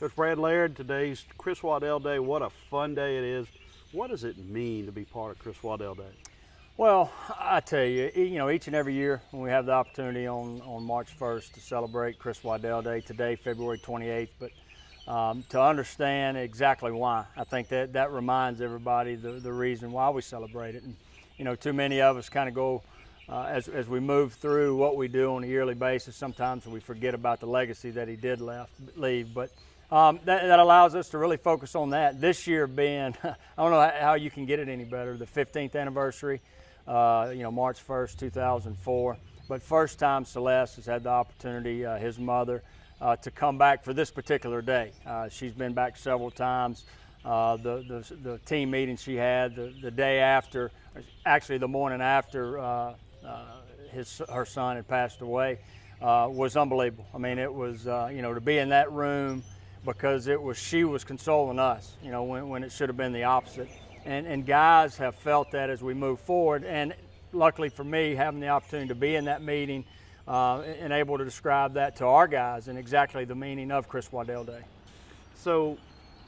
Coach Brad Laird, today's Chris Waddell Day. What a fun day it is. What does it mean to be part of Chris Waddell Day? Well, I tell you, each and every year when we have the opportunity on March 1st to celebrate Chris Waddell Day, today, February 28th, but to understand exactly why, I think that reminds everybody the reason why we celebrate it. And, too many of us kind of go, as we move through what we do on a yearly basis, sometimes we forget about the legacy that he did leave. But that allows us to really focus on that. This year being, I don't know how you can get it any better, the 15th anniversary, March 1st, 2004. But first time Celeste has had the opportunity, his mother, to come back for this particular day. She's been back several times. The team meeting she had the day after, actually the morning after her son had passed away, was unbelievable. I mean, it was, to be in that room, because she was consoling us, when it should have been the opposite. And guys have felt that as we move forward. And luckily for me, having the opportunity to be in that meeting and able to describe that to our guys and exactly the meaning of Chris Waddell Day. So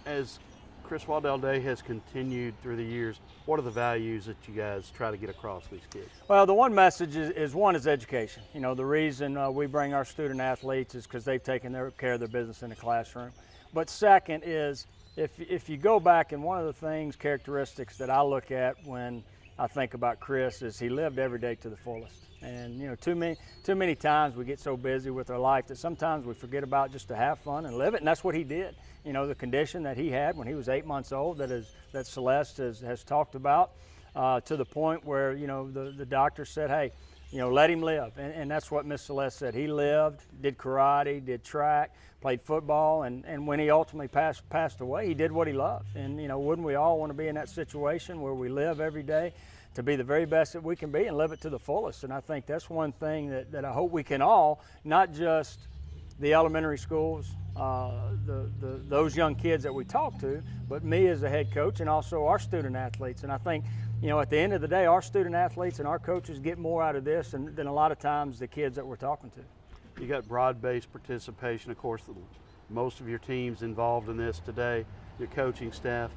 as Chris Waddell Day has continued through the years, what are the values that you guys try to get across to these kids? Well, the one message is education. The reason we bring our student athletes is because they've taken care of their business in the classroom. But second is, if you go back, and one of the characteristics that I look at when I think about Chris is he lived every day to the fullest. And too many times we get so busy with our life that sometimes we forget about just to have fun and live it, and that's what he did. The condition that he had when he was 8 months old that Celeste has talked about, to the point where the doctor said, hey, let him live, and that's what Miss Celeste said. He lived, did karate, did track, played football, and when he ultimately passed away, he did what he loved. And wouldn't we all want to be in that situation where we live every day to be the very best that we can be and live it to the fullest? And I think that's one thing that I hope we can all, not just the elementary schools, those young kids that we talk to, but me as a head coach and also our student athletes. And I think, at the end of the day, our student athletes and our coaches get more out of this than a lot of times the kids that we're talking to. You got broad-based participation, of course, most of your teams involved in this today, your coaching staff,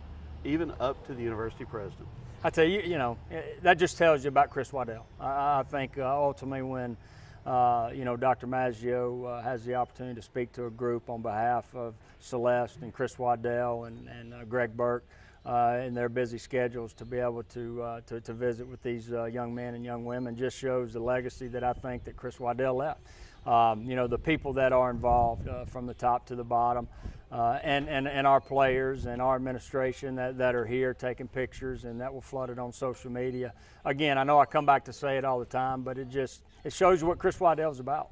even up to the university president. I tell you, that just tells you about Chris Waddell. I think ultimately when, Dr. Maggio has the opportunity to speak to a group on behalf of Celeste and Chris Waddell and Greg Burke in their busy schedules, to be able to visit with these young men and young women just shows the legacy that I think that Chris Waddell left. The people that are involved from the top to the bottom, and our players and our administration that are here taking pictures, and that will flood it on social media. Again, I know I come back to say it all the time, but it shows you what Chris Waddell's about.